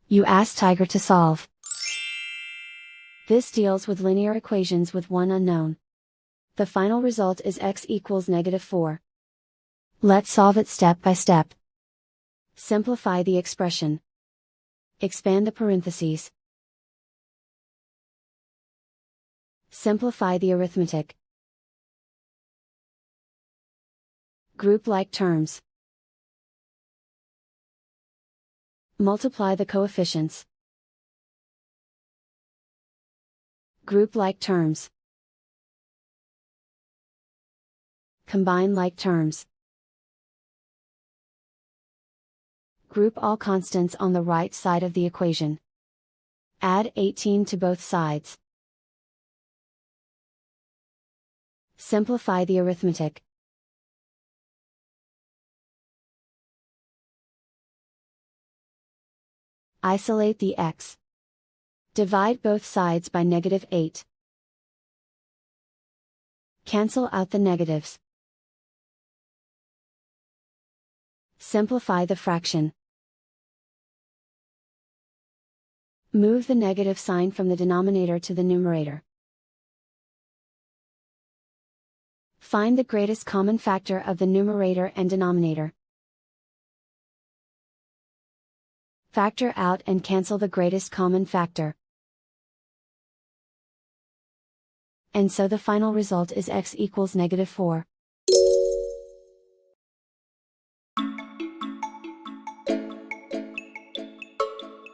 You ask Tiger to solve. This deals with linear equations with one unknown. The final result is x equals -4. Let's solve it step by step. Simplify the expression. Expand the parentheses. Simplify the arithmetic. Group like terms. Multiply the coefficients. Group like terms. Combine like terms. Group all constants on the right side of the equation. Add 18 to both sides. Simplify the arithmetic. Isolate the x. Divide both sides by -8. Cancel out the negatives. Simplify the fraction. Move the negative sign from the denominator to the numerator. Find the greatest common factor of the numerator and denominator. Factor out and cancel the greatest common factor. And so the final result is x equals -4.